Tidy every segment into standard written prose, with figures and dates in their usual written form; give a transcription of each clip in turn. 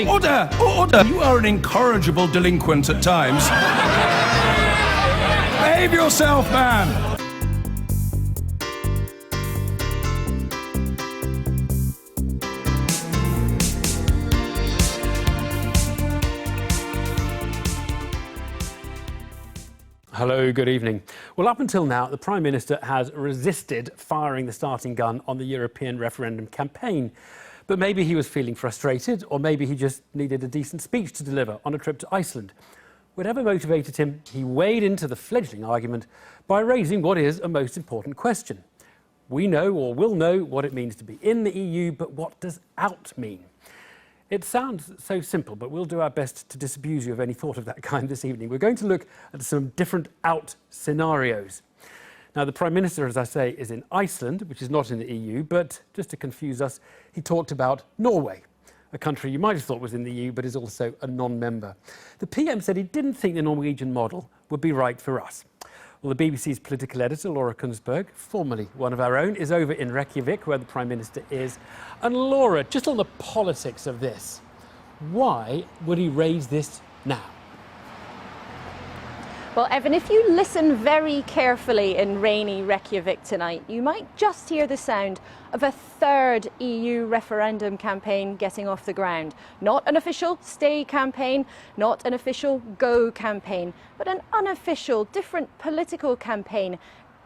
Order! Order! You are an incorrigible delinquent at times. Behave yourself, man! Hello, good evening. Well, up until now, the Prime Minister has resisted firing the starting gun on the European referendum campaign. But maybe he was feeling frustrated, or maybe he just needed a decent speech to deliver on a trip to Iceland. Whatever motivated him, he waded into the fledgling argument by raising what is a most important question. We know, or will know, what it means to be in the EU, but what does out mean? It sounds so simple, but we'll do our best to disabuse you of any thought of that kind this evening. We're going to look at some different out scenarios. Now, the Prime Minister, as I say, is in Iceland, which is not in the EU, but just to confuse us, he talked about Norway, a country you might have thought was in the EU, but is also a non-member. The PM said he didn't think the Norwegian model would be right for us. Well, the BBC's political editor, Laura Kunsberg, formerly one of our own, is over in Reykjavik, where the Prime Minister is. And Laura, just on the politics of this, why would he raise this now? Well, Evan, if you listen very carefully in rainy Reykjavik tonight, you might just hear the sound of a third EU referendum campaign getting off the ground. Not an official stay campaign, not an official go campaign, but an unofficial, different political campaign.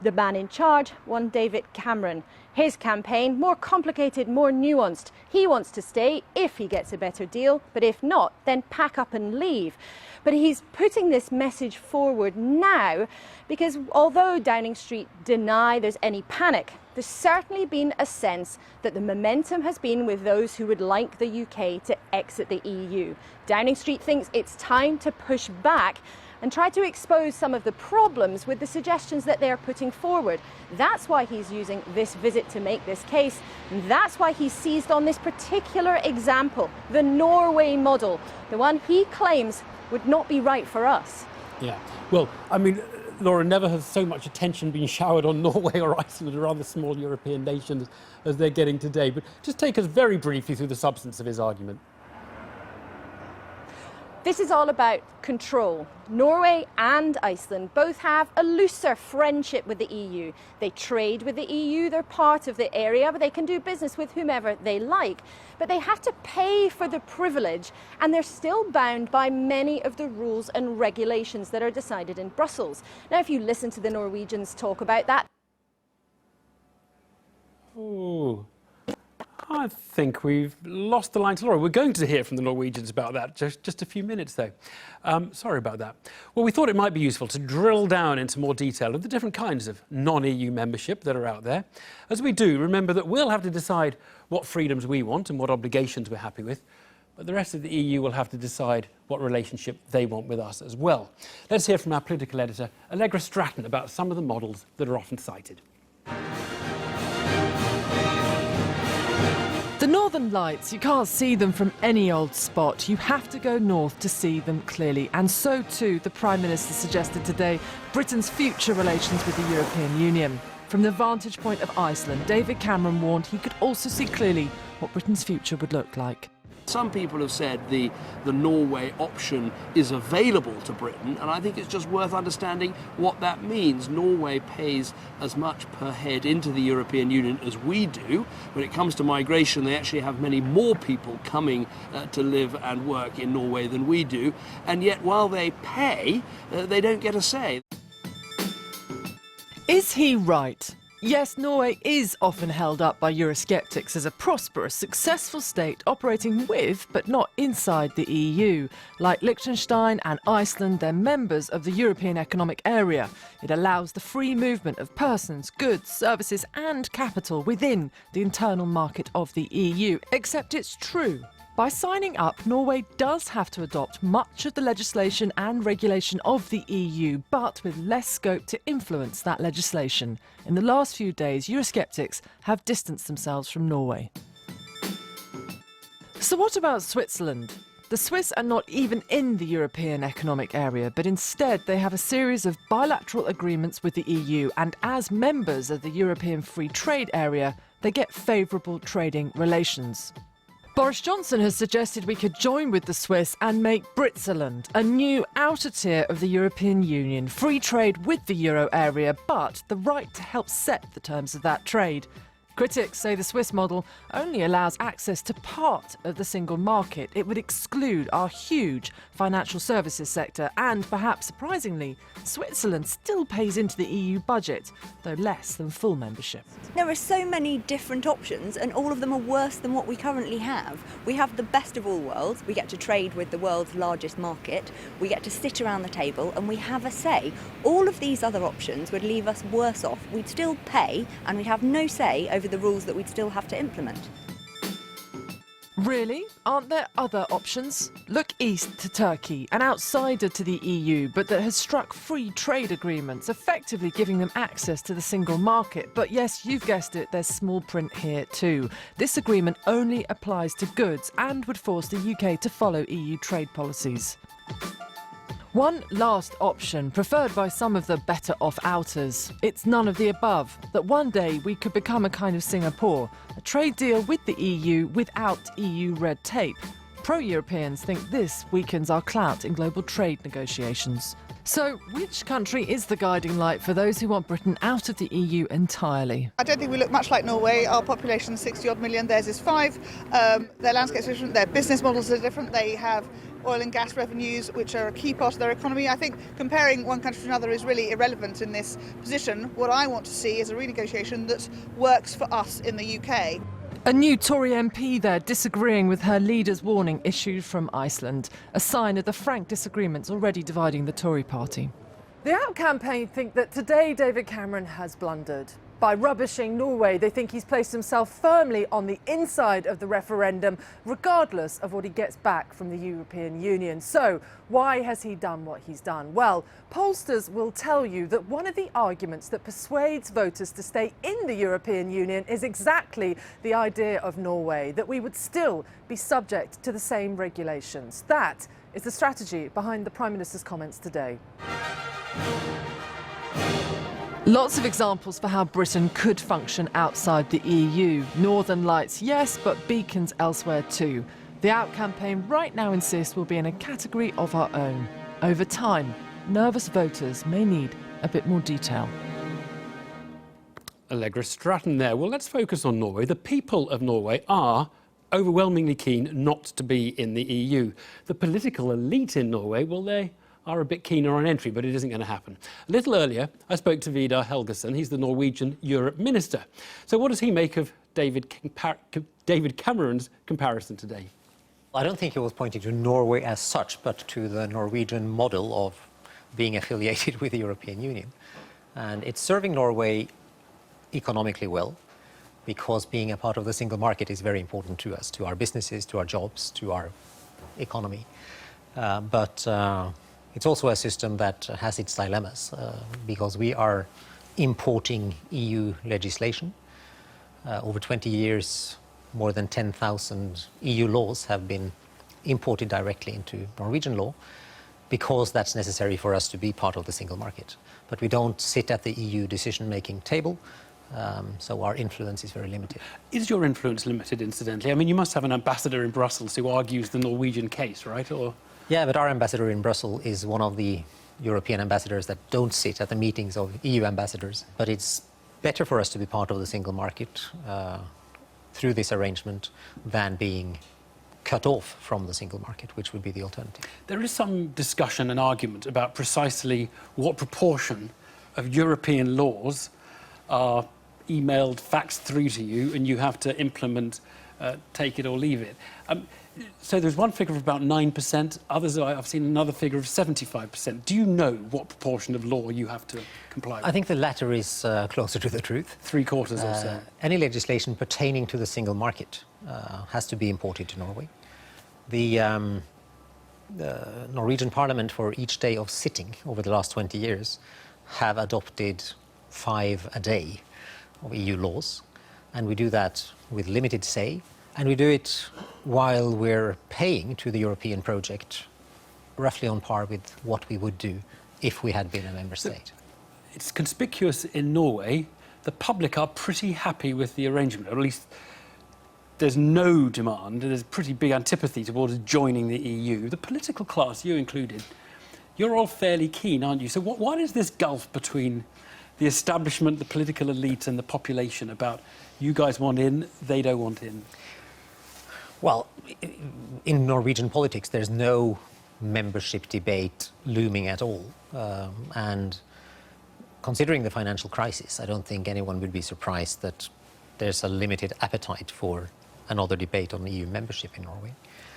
The man in charge, one David Cameron. His campaign, more complicated, more nuanced. He wants to stay if he gets a better deal, but if not, then pack up and leave. But he's putting this message forward now because although Downing Street deny there's any panic, there's certainly been a sense that the momentum has been with those who would like the UK to exit the EU. Downing Street thinks it's time to push back and try to expose some of the problems with the suggestions that they're putting forward. That's why he's using this visit to make this case. And that's why he seized on this particular example, the Norway model, the one he claims would not be right for us. Yeah, well, I mean, Laura, never has so much attention been showered on Norway or Iceland, or other small European nations, as they're getting today. But just take us very briefly through the substance of his argument. This is all about control. Norway and Iceland both have a looser friendship with the EU. They trade with the EU, they're part of the area, but they can do business with whomever they like. But they have to pay for the privilege, and they're still bound by many of the rules and regulations that are decided in Brussels. Now, if you listen to the Norwegians talk about that... Oh, I think we've lost the line to Laura. We're going to hear from the Norwegians about that just a few minutes, though. Sorry about that. Well, we thought it might be useful to drill down into more detail of the different kinds of non-EU membership that are out there. As we do, remember that we'll have to decide what freedoms we want and what obligations we're happy with, but the rest of the EU will have to decide what relationship they want with us as well. Let's hear from our political editor, Allegra Stratton, about some of the models that are often cited. The Northern Lights, you can't see them from any old spot. You have to go north to see them clearly. And so too, the Prime Minister suggested today, Britain's future relations with the European Union. From the vantage point of Iceland, David Cameron warned he could also see clearly what Britain's future would look like. Some people have said the Norway option is available to Britain, and I think it's just worth understanding what that means. Norway pays as much per head into the European Union as we do. When it comes to migration, they actually have many more people coming to live and work in Norway than we do, and yet while they pay, they don't get a say. Is he right? Yes, Norway is often held up by Eurosceptics as a prosperous, successful state operating with, but not inside the EU. Like Liechtenstein and Iceland, they're members of the European Economic Area. It allows the free movement of persons, goods, services and capital within the internal market of the EU. Except it's true. By signing up, Norway does have to adopt much of the legislation and regulation of the EU, but with less scope to influence that legislation. In the last few days, Eurosceptics have distanced themselves from Norway. So what about Switzerland? The Swiss are not even in the European Economic Area, but instead they have a series of bilateral agreements with the EU, and as members of the European Free Trade Area, they get favourable trading relations. Boris Johnson has suggested we could join with the Swiss and make Britserland a new outer tier of the European Union, free trade with the euro area, but the right to help set the terms of that trade. Critics say the Swiss model only allows access to part of the single market. It would exclude our huge financial services sector and, perhaps surprisingly, Switzerland still pays into the EU budget, though less than full membership. There are so many different options and all of them are worse than what we currently have. We have the best of all worlds. We get to trade with the world's largest market. We get to sit around the table and we have a say. All of these other options would leave us worse off. We'd still pay and we'd have no say over the rules that we'd still have to implement. Really? Aren't there other options? Look east to Turkey, an outsider to the EU, but that has struck free trade agreements, effectively giving them access to the single market. But yes, you've guessed it, there's small print here too. This agreement only applies to goods and would force the UK to follow EU trade policies. One last option, preferred by some of the better-off outers. It's none of the above, that one day we could become a kind of Singapore, a trade deal with the EU without EU red tape. Pro-Europeans think this weakens our clout in global trade negotiations. So, which country is the guiding light for those who want Britain out of the EU entirely? I don't think we look much like Norway. Our population is 60-odd million, theirs is 5. Their landscape's different, their business models are different, they have oil and gas revenues, which are a key part of their economy. I think comparing one country to another is really irrelevant in this position. What I want to see is a renegotiation that works for us in the UK. A new Tory MP there disagreeing with her leader's warning issued from Iceland, a sign of the frank disagreements already dividing the Tory party. The Out campaign think that today David Cameron has blundered. By rubbishing Norway, they think he's placed himself firmly on the inside of the referendum, regardless of what he gets back from the European Union. So, why has he done what he's done? Well, pollsters will tell you that one of the arguments that persuades voters to stay in the European Union is exactly the idea of Norway, that we would still be subject to the same regulations. That is the strategy behind the Prime Minister's comments today. Lots of examples for how Britain could function outside the EU. Northern Lights, yes, but beacons elsewhere too. The Out campaign right now insists we'll be in a category of our own. Over time, nervous voters may need a bit more detail. Allegra Stratton there. Well, let's focus on Norway. The people of Norway are overwhelmingly keen not to be in the EU. The political elite in Norway, well, they are a bit keener on entry, but it isn't going to happen. A little earlier, I spoke to Vidar Helgesen. He's the Norwegian Europe Minister. So what does he make of David Cameron's comparison today? I don't think he was pointing to Norway as such, but to the Norwegian model of being affiliated with the European Union. And it's serving Norway economically well, because being a part of the single market is very important to us, to our businesses, to our jobs, to our economy. But it's also a system that has its dilemmas, because we are importing EU legislation. Over 20 years, more than 10,000 EU laws have been imported directly into Norwegian law, because that's necessary for us to be part of the single market. But we don't sit at the EU decision-making table, so our influence is very limited. Is your influence limited, incidentally? I mean, you must have an ambassador in Brussels who argues the Norwegian case, right? Or... Yeah, but our ambassador in Brussels is one of the European ambassadors that don't sit at the meetings of EU ambassadors. But it's better for us to be part of the single market through this arrangement than being cut off from the single market, which would be the alternative. There is some discussion and argument about precisely what proportion of European laws are emailed, faxed through to you, and you have to implement, take it or leave it. So there's one figure of about 9%, others, I've seen another figure of 75%. Do you know what proportion of law you have to comply with? I think the latter is closer to the truth. 3/4 or so. Any legislation pertaining to the single market has to be imported to Norway. The Norwegian Parliament, for each day of sitting over the last 20 years, have adopted 5 a day of EU laws, and we do that with limited say. And we do it while we're paying to the European project roughly on par with what we would do if we had been a member state. It's conspicuous in Norway. The public are pretty happy with the arrangement, or at least there's no demand, there's pretty big antipathy towards joining the EU. The political class, you included, you're all fairly keen, aren't you? So what is this gulf between the establishment, the political elite and the population about you guys want in, they don't want in? Well, in Norwegian politics, there's no membership debate looming at all. And considering the financial crisis, I don't think anyone would be surprised that there's a limited appetite for another debate on EU membership in Norway.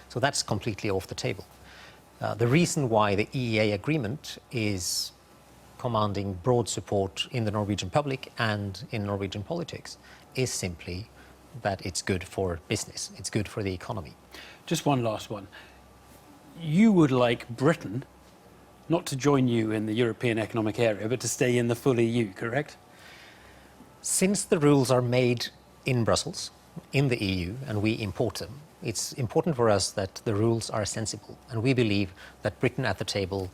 So that's completely off the table. The reason why the EEA agreement is commanding broad support in the Norwegian public and in Norwegian politics is simply that it's good for business, it's good for the economy. Just one last one. You would like Britain not to join you in the European Economic Area, but to stay in the full EU, correct? Since the rules are made in Brussels, in the EU, and we import them, it's important for us that the rules are sensible. And we believe that Britain at the table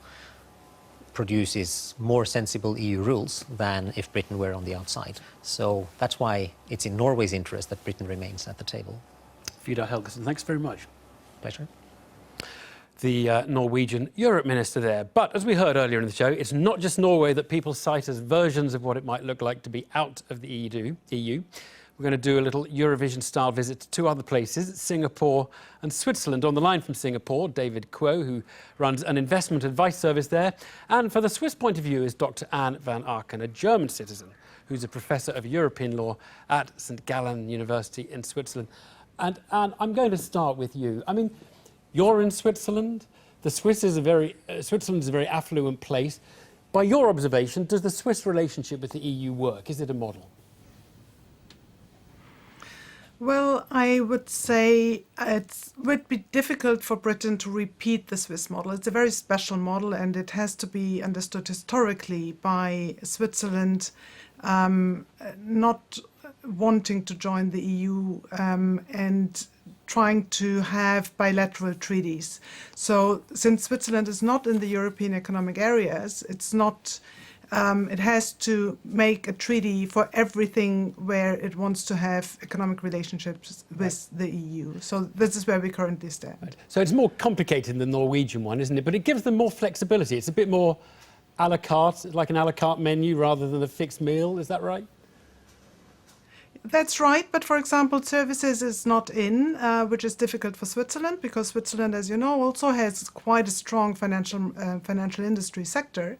produces more sensible EU rules than if Britain were on the outside. So that's why it's in Norway's interest that Britain remains at the table. Vidar Helgesen, thanks very much. Pleasure. The Norwegian Europe Minister there. But as we heard earlier in the show, it's not just Norway that people cite as versions of what it might look like to be out of the EU. We're going to do a little Eurovision-style visit to two other places, Singapore and Switzerland. On the line from Singapore, David Kuo, who runs an investment advice service there. And for the Swiss point of view is Dr. Anne van Aken, a German citizen who's a professor of European law at St. Gallen University in Switzerland. And Anne, I'm going to start with you. I mean, you're in Switzerland. Switzerland is a very affluent place. By your observation, does the Swiss relationship with the EU work? Is it a model? Well, I would say it would be difficult for Britain to repeat the Swiss model. It's a very special model, and it has to be understood historically by Switzerland not wanting to join the EU and trying to have bilateral treaties. So since Switzerland is not in the European economic areas, it's not it has to make a treaty for everything where it wants to have economic relationships with the EU. So this is where we currently stand. Right. So it's more complicated than the Norwegian one, isn't it? But it gives them more flexibility. It's a bit more a la carte, like an a la carte menu rather than a fixed meal. Is that right? That's right, but for example, services is not in, which is difficult for Switzerland because Switzerland, as you know, also has quite a strong financial industry sector,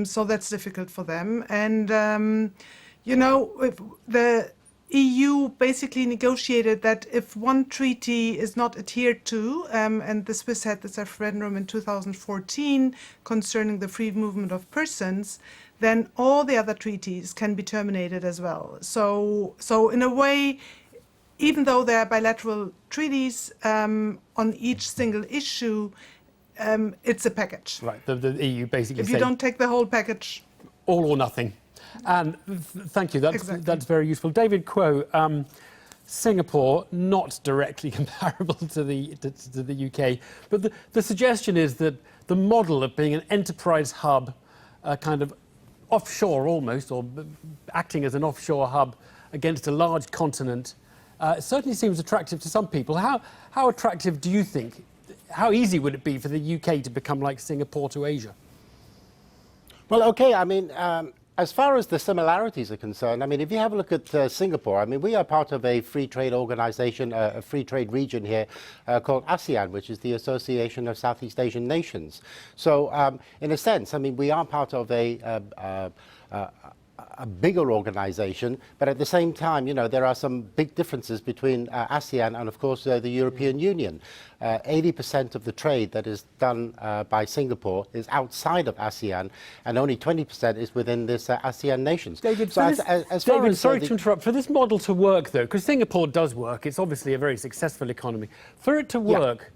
so that's difficult for them. And you know, if the EU basically negotiated that if one treaty is not adhered to, and the Swiss had this referendum in 2014 concerning the free movement of persons, then all the other treaties can be terminated as well. So in a way, even though there are bilateral treaties on each single issue, it's a package. Right, the EU basically if you don't take the whole package. All or nothing. And thank you, that's very useful. David Kuo, Singapore, not directly comparable to the UK, but the suggestion is that the model of being an enterprise hub, kind of offshore almost, or acting as an offshore hub against a large continent, certainly seems attractive to some people. How attractive do you think, how easy would it be for the UK to become like Singapore to Asia? Well, okay, I mean, as far as the similarities are concerned, I mean, if you have a look at Singapore, I mean, we are part of a free trade organization, a free trade region here called ASEAN, which is the Association of Southeast Asian Nations. So, in a sense, I mean, we are part of a bigger organization, but at the same time, you know, there are some big differences between ASEAN and, of course, the European Union. 80% of the trade that is done by Singapore is outside of ASEAN, and only 20% is within this ASEAN nations. David, so sorry to interrupt. For this model to work, though, because Singapore does work, it's obviously a very successful economy. For it to work,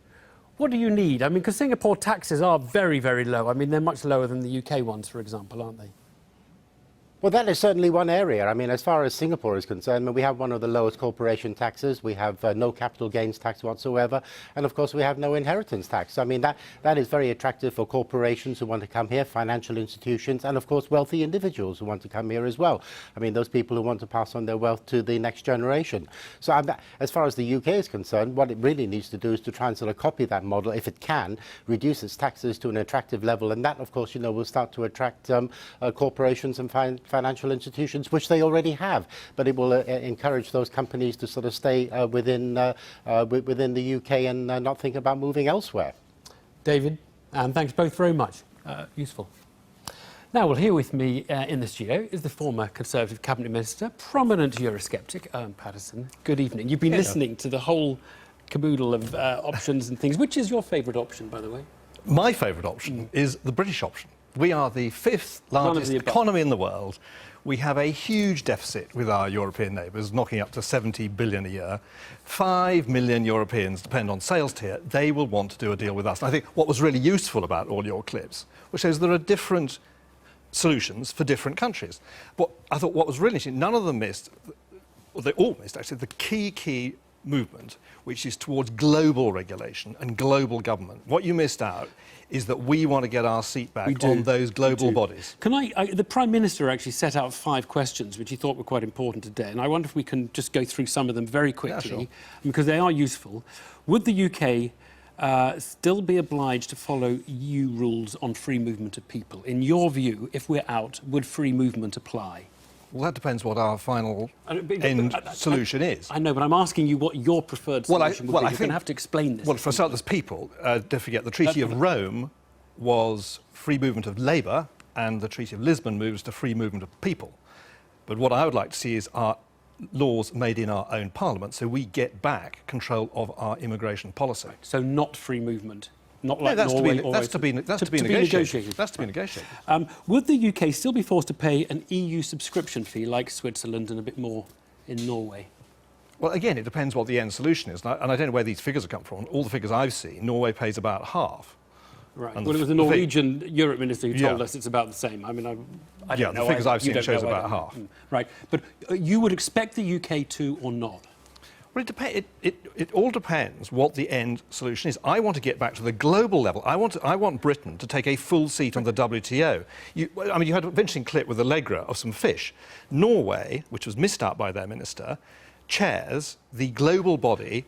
what do you need? I mean, because Singapore taxes are very, very low. I mean, they're much lower than the UK ones, for example, aren't they? Well, that is certainly one area. I mean, as far as Singapore is concerned, we have one of the lowest corporation taxes. We have no capital gains tax whatsoever. And of course, we have no inheritance tax. I mean, that is very attractive for corporations who want to come here, financial institutions, and of course, wealthy individuals who want to come here as well. I mean, those people who want to pass on their wealth to the next generation. So as far as the UK is concerned, what it really needs to do is to try and sort of copy that model, if it can, reduce its taxes to an attractive level. And that, of course, will start to attract corporations and financial institutions, which they already have, but it will encourage those companies to sort of stay within the UK and not think about moving elsewhere. David, and thanks both very much. Useful. Now, well, here with me in the studio is the former Conservative Cabinet Minister, prominent Eurosceptic, Owen Paterson. Good evening. You've been listening to the whole caboodle of options and things. Which is your favourite option, by the way? My favourite option is the British option. We are the 5th largest economy in the world. We have a huge deficit with our European neighbours, knocking up to 70 billion a year. 5 million Europeans depend on sales tier. They will want to do a deal with us. And I think what was really useful about all your clips, which shows there are different solutions for different countries. But I thought what was really interesting, none of them missed, well, they all missed actually, the key movement, which is towards global regulation and global government. What you missed out is that we want to get our seat back on those global bodies. Can the Prime Minister actually set out 5 questions which he thought were quite important today, and I wonder if we can just go through some of them very quickly, because they are useful. Would the UK still be obliged to follow EU rules on free movement of people? In your view, if we're out, would free movement apply? Well, that depends what our final end solution is. I know, but I'm asking you what your preferred solution would be. You're going to have to explain this. Well, for starters, people, don't forget, the Treaty of Rome was free movement of labour, and the Treaty of Lisbon moves to free movement of people. But what I would like to see is our laws made in our own parliament, so we get back control of our immigration policy. Right. So not free movement. Not like Norway. That's to be negotiated. That's to be negotiated. Would the UK still be forced to pay an EU subscription fee like Switzerland and a bit more in Norway? Well, again, it depends what the end solution is. And I don't know where these figures have come from. All the figures I've seen, Norway pays about half. Right. Well, it was the Norwegian Europe minister who told us it's about the same. I mean, I don't know. The figures I've seen shows about half. Right. But you would expect the UK to or not? Well, it all depends what the end solution is. I want to get back to the global level. I want Britain to take a full seat on the WTO. You had an interesting clip with Allegra of some fish. Norway, which was missed out by their minister, chairs the global body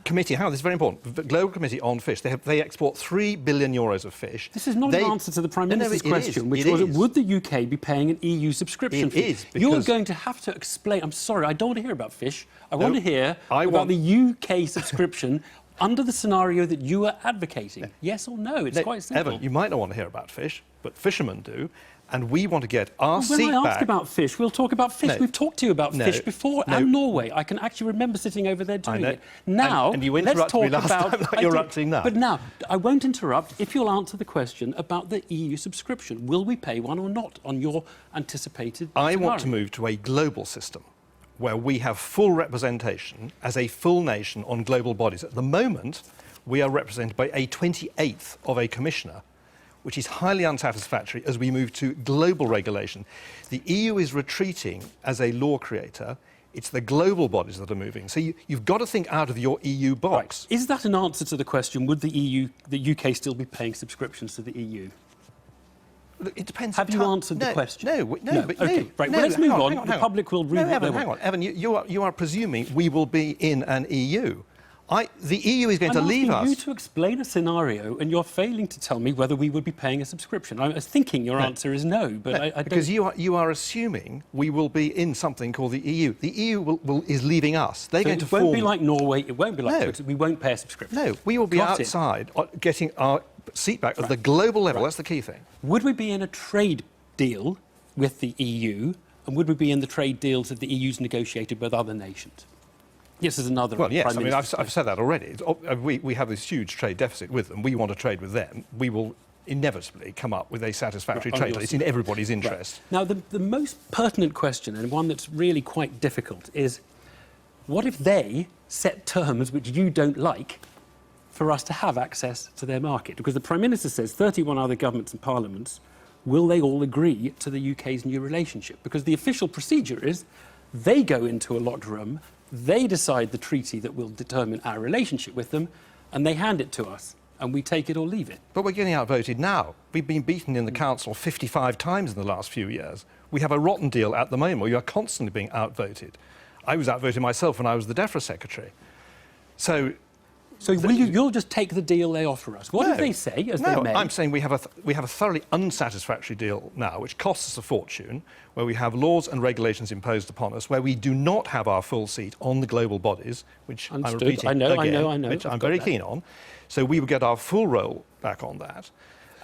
committee. This is very important. The Global Committee on Fish. They export 3 billion euros of fish. This is not an answer to the Prime Minister's question, which was, would the UK be paying an EU subscription fee? It is. You're going to have to explain. I'm sorry, I don't want to hear about fish. I want to hear about the UK subscription under the scenario that you are advocating. Yes or no? It's quite simple. Evan, you might not want to hear about fish, but fishermen do. And we want to get our seat back. When I ask about fish, we'll talk about fish. We've talked to you about fish before, and Norway. I can actually remember sitting over there doing it. Now, and you interrupted me last time, like you're interrupting now. But now, I won't interrupt if you'll answer the question about the EU subscription. Will we pay one or not on your anticipated I want to move to a global system where we have full representation as a full nation on global bodies. At the moment, we are represented by a 28th of a commissioner, which is highly unsatisfactory as we move to global regulation. The EU is retreating as a law creator. It's the global bodies that are moving. So you've got to think out of your EU box. Right. Is that an answer to the question, would the UK still be paying subscriptions to the EU? It depends. Have you answered the question? No. Okay, right. Well, let's move on. The public will read Evan, hang on. Evan, you are presuming we will be in an EU. The EU is going to leave us. I'm asking you to explain a scenario, and you're failing to tell me whether we would be paying a subscription. I was thinking your answer is no, but I don't... Because you are assuming we will be in something called the EU. The EU is leaving us. They're going to form... It won't be like Norway, it won't be like Switzerland. We won't pay a subscription. No, we will be outside getting our seat back at the global level. That's the key thing. Would we be in a trade deal with the EU, and would we be in the trade deals that the EU's negotiated with other nations? Yes, there's another. Well, yes. I mean, I've said that already. We have this huge trade deficit with them. We want to trade with them. We will inevitably come up with a satisfactory trade. It's in everybody's interest. Now, the most pertinent question, and one that's really quite difficult, is what if they set terms which you don't like for us to have access to their market? Because the Prime Minister says 31 other governments and parliaments will they all agree to the UK's new relationship? Because the official procedure is they go into a locked room, they decide the treaty that will determine our relationship with them, and they hand it to us, and we take it or leave it. But we're getting outvoted now. We've been beaten in the Council 55 times in the last few years. We have a rotten deal at the moment. We are constantly being outvoted. I was outvoted myself when I was the DEFRA secretary. So you'll just take the deal they offer us? What did they say, as they may? I'm saying we have a thoroughly unsatisfactory deal now, which costs us a fortune, where we have laws and regulations imposed upon us, where we do not have our full seat on the global bodies, which Understood. I'm repeating I know, which I've I'm got very that. keen on. So we will get our full role back on that,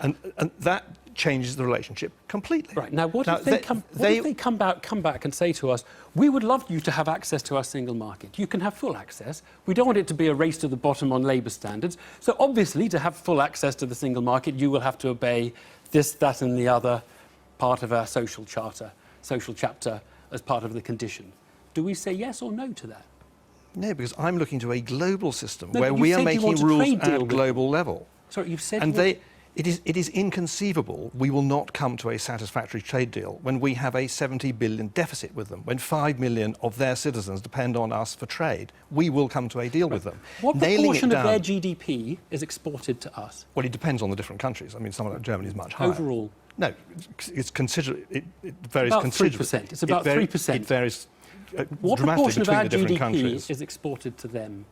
and that changes the relationship completely. Right, now what if they come back and say to us, we would love you to have access to our single market. You can have full access. We don't want it to be a race to the bottom on labour standards. So obviously, to have full access to the single market, you will have to obey this, that and the other part of our social chapter as part of the condition. Do we say yes or no to that? No, because I'm looking to a global system No, where but we you are said you making want a rules trade deal at with global level. Sorry, you've said... And it is inconceivable we will not come to a satisfactory trade deal when we have a 70 billion deficit with them, when 5 million of their citizens depend on us for trade. We will come to a deal with them. What proportion of their GDP is exported to us? Well, it depends on the different countries. I mean, somewhere like Germany is much higher. Overall? No, it's considerable. It varies about considerably. 3%. It's about 3%. It varies What dramatically proportion of between our the different GDP countries. is exported to them?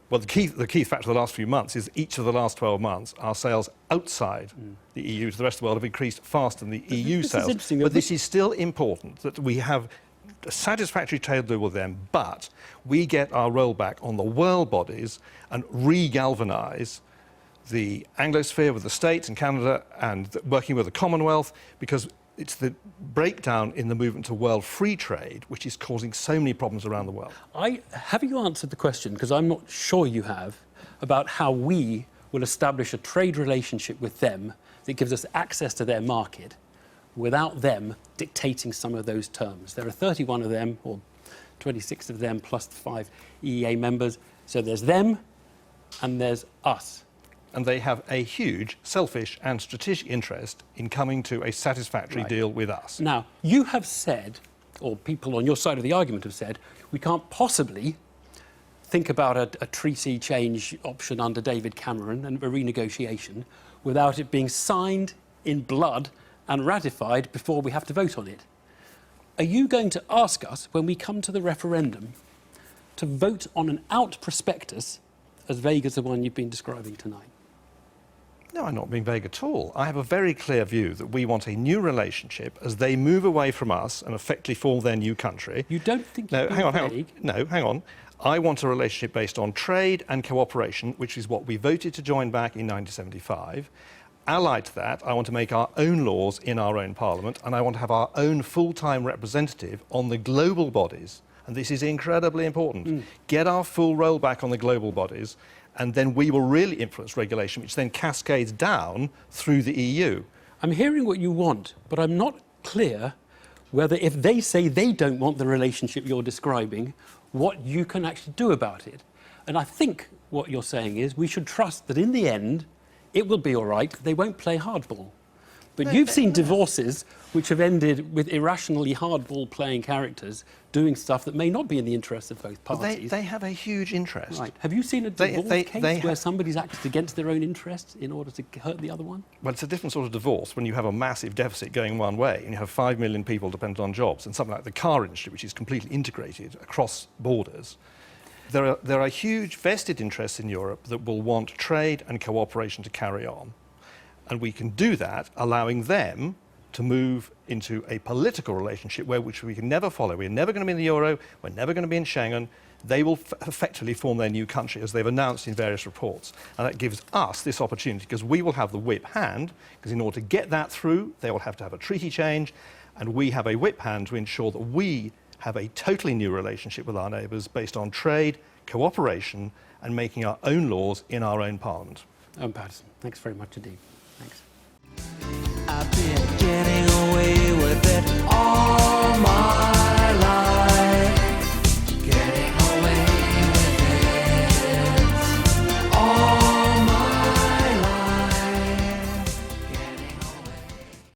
Well, the key factor of the last few months is each of the last 12 months, our sales outside the EU to the rest of the world have increased faster than the EU this sales. is interesting. But this is still important, that we have a satisfactory trade deal with them, but we get our role back on the world bodies and re-galvanise the Anglosphere with the States and Canada and working with the Commonwealth, because it's the breakdown in the movement to world free trade which is causing so many problems around the world. Have you answered the question, because I'm not sure you have, about how we will establish a trade relationship with them that gives us access to their market without them dictating some of those terms? There are 31 of them, or 26 of them, plus the 5 EEA members. So there's them and there's us. And they have a huge selfish and strategic interest in coming to a satisfactory deal with us. Now, you have said, or people on your side of the argument have said, we can't possibly think about a treaty change option under David Cameron and a renegotiation without it being signed in blood and ratified before we have to vote on it. Are you going to ask us, when we come to the referendum, to vote on an out prospectus as vague as the one you've been describing tonight? No, I'm not being vague at all. I have a very clear view that we want a new relationship as they move away from us and effectively form their new country. You don't think No, you're hang on. vague? No, hang on. I want a relationship based on trade and cooperation, which is what we voted to join back in 1975. Allied to that, I want to make our own laws in our own parliament, and I want to have our own full-time representative on the global bodies. And this is incredibly important. Get our full role back on the global bodies, and then we will really influence regulation, which then cascades down through the EU. I'm hearing what you want, but I'm not clear whether, if they say they don't want the relationship you're describing, what you can actually do about it. And I think what you're saying is we should trust that in the end, it will be all right. They won't play hardball. But you've seen divorces which have ended with irrationally hardball playing characters doing stuff that may not be in the interests of both parties. They have a huge interest. Right. Have you seen a divorce case where somebody's acted against their own interests in order to hurt the other one? Well, it's a different sort of divorce when you have a massive deficit going one way and you have 5 million people dependent on jobs, and something like the car industry, which is completely integrated across borders. There are huge vested interests in Europe that will want trade and cooperation to carry on. And we can do that, allowing them to move into a political relationship which we can never follow. We're never going to be in the euro, we're never going to be in Schengen. They will effectively form their new country, as they've announced in various reports. And that gives us this opportunity, because we will have the whip hand, because in order to get that through, they will have to have a treaty change, and we have a whip hand to ensure that we have a totally new relationship with our neighbours based on trade, cooperation, and making our own laws in our own parliament. Owen Paterson, thanks very much indeed. Thanks. I've been getting